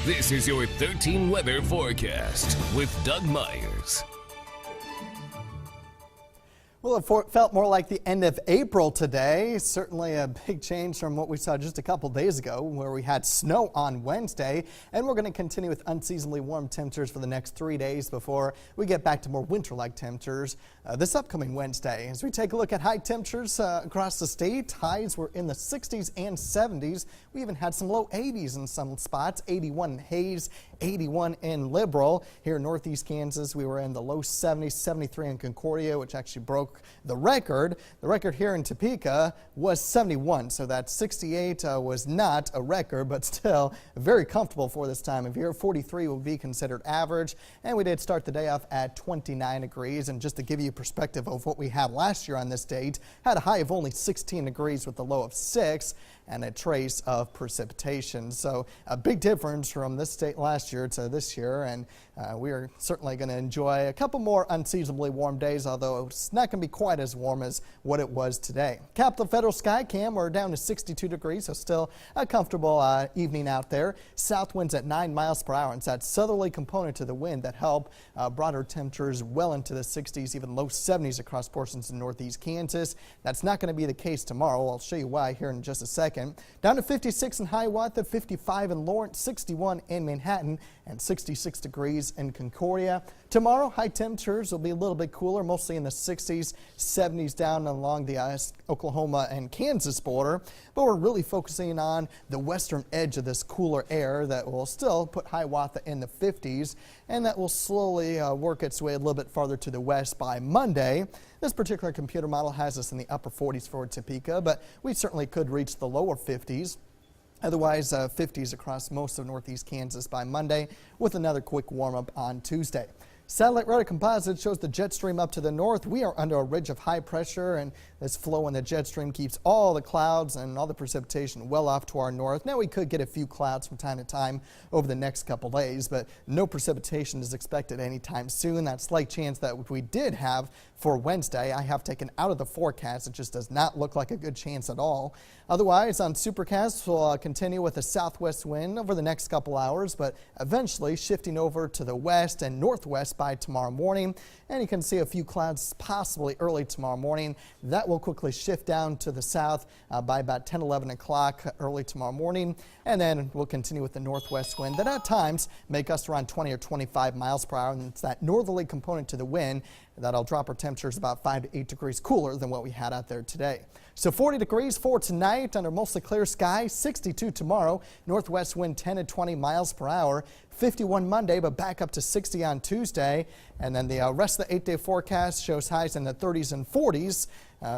This is your 13 weather forecast with Doug Meyers. Well, it felt more like the end of April today. Certainly a big change from what we saw just a couple days ago where we had snow on Wednesday. And we're going to continue with unseasonably warm temperatures for the next 3 days before we get back to more winter-like temperatures this upcoming Wednesday. As we take a look at high temperatures across the state, highs were in the 60s and 70s. We even had some low 80s in some spots, 81 in Hayes, 81 in Liberal. Here in northeast Kansas, we were in the low 70s, 73 in Concordia, which actually broke the record. The record here in Topeka was 71, so that 68 was not a record, but still very comfortable for this time of year. 43 would be considered average, and we did start the day off at 29 degrees. And just to give you perspective of what we had last year on this date, had a high of only 16 degrees with a low of 6 and a trace of precipitation. So a big difference from this state last year to this year, and we are certainly going to enjoy a couple more unseasonably warm days, although it's not going to be quite as warm as what it was today. Capitol Federal Sky Cam, we're down to 62 degrees, so still a comfortable evening out there. South winds at 9 miles per hour. It's that southerly component to the wind that help broader temperatures well into the 60s, even low 70s across portions of northeast Kansas. That's not going to be the case tomorrow. I'll show you why here in just a second. Down to 56 in Hiawatha, 55 in Lawrence, 61 in Manhattan, and 66 degrees in Concordia. Tomorrow, high temperatures will be a little bit cooler, mostly in the 60s, 70s down along the Oklahoma and Kansas border. But we're really focusing on the western edge of this cooler air that will still put Hiawatha in the 50s, and that will slowly work its way a little bit farther to the west by Monday. This particular computer model has us in the upper 40s for Topeka, but we certainly could reach the lower 50s. Otherwise, 50s across most of northeast Kansas by Monday, with another quick warm-up on Tuesday. Satellite radar composite shows the jet stream up to the north. We are under a ridge of high pressure, and this flow in the jet stream keeps all the clouds and all the precipitation well off to our north. Now we could get a few clouds from time to time over the next couple days, but no precipitation is expected anytime soon. That slight chance that we did have for Wednesday, I have taken out of the forecast. It just does not look like a good chance at all. Otherwise, on Supercast, we'll continue with a southwest wind over the next couple hours, but eventually shifting over to the west and northwest by tomorrow morning. And you can see a few clouds possibly early tomorrow morning. That will quickly shift down to the south by about 10, 11 o'clock early tomorrow morning. And then we'll continue with the northwest wind that at times may gust around 20 or 25 miles per hour. And it's that northerly component to the wind that'll drop our temperatures about 5 to 8 degrees cooler than what we had out there today. So 40 degrees for tonight under mostly clear skies, 62 tomorrow, northwest wind 10 to 20 miles per hour, 51 Monday, but back up to 60 on Tuesday. And then the rest of the 8-day forecast shows highs in the 30s and 40s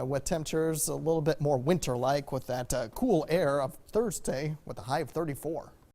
with temperatures a little bit more winter-like with that cool air of Thursday with a high of 34.